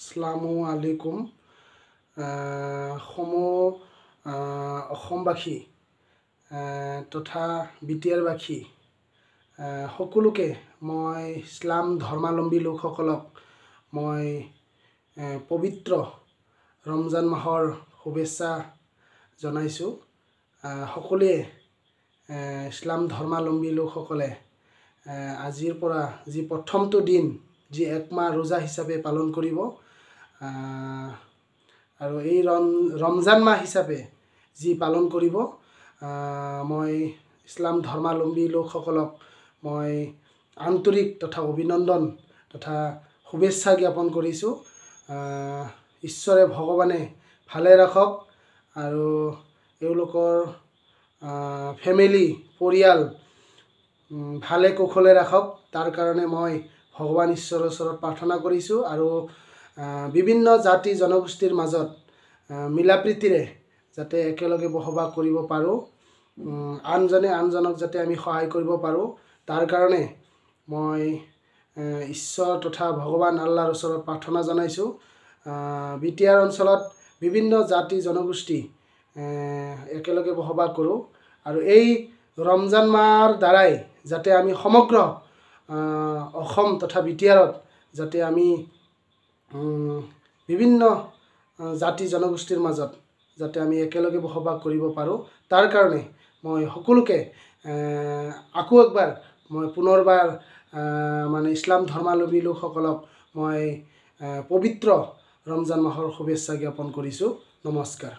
আসসালামু আলাইকুম অসমবাসী তথা বিটিআৰবাসী সকলোকে মই ইছলাম ধৰ্মাৱলম্বী লোকসকলক মই পবিত্ৰ ৰমজান মাহৰ শুভেচ্ছা জনাইছোঁ। সকলোৱে ইছলাম ধৰ্মাৱলম্বী লোকসকলে আজিৰ পৰা যি প্ৰথমটো দিন যি এক মাহ ৰোজা হিচাপে পালন কৰিব আৰু এই ৰমজান মাহ হিচাপে যি পালন কৰিব মই ইছলাম ধৰ্মাৱলম্বী লোকসকলক মই আন্তৰিক তথা অভিনন্দন তথা শুভেচ্ছা জ্ঞাপন কৰিছোঁ। ঈশ্বৰে ভগৱানে ভালে ৰাখক আৰু এওঁলোকৰ ফেমিলি পৰিয়াল ভালে কুশলে ৰাখক, তাৰ কাৰণে মই ভগৱান ঈশ্বৰৰ ওচৰত প্ৰাৰ্থনা কৰিছোঁ আৰু বিভিন্ন জাতি জনগোষ্ঠীৰ মাজত মিলাপ্ৰীতিৰে যাতে একেলগে বসবাস কৰিব পাৰোঁ, আনজনে আনজনক যাতে আমি সহায় কৰিব পাৰোঁ, তাৰ কাৰণে মই ঈশ্বৰ তথা ভগৱান আল্লাহৰ ওচৰত প্ৰাৰ্থনা জনাইছোঁ। বিটিআৰ অঞ্চলত বিভিন্ন জাতি জনগোষ্ঠী একেলগে বসবাস কৰোঁ আৰু এই ৰমজান মাহৰ দ্বাৰাই যাতে আমি সমগ্ৰ অসম তথা বিটিআৰত যাতে আমি বিভিন্ন জাতি জনগোষ্ঠীৰ মাজত যাতে আমি একেলগে বসবাস কৰিব পাৰোঁ, তাৰ কাৰণে মই সকলোকে আকৌ একবাৰ মই পুনৰবাৰ মানে ইছলাম ধৰ্মাৱলম্বী লোকসকলক মই পবিত্ৰ ৰমজান মাহৰ শুভেচ্ছা জ্ঞাপন কৰিছোঁ। নমস্কাৰ।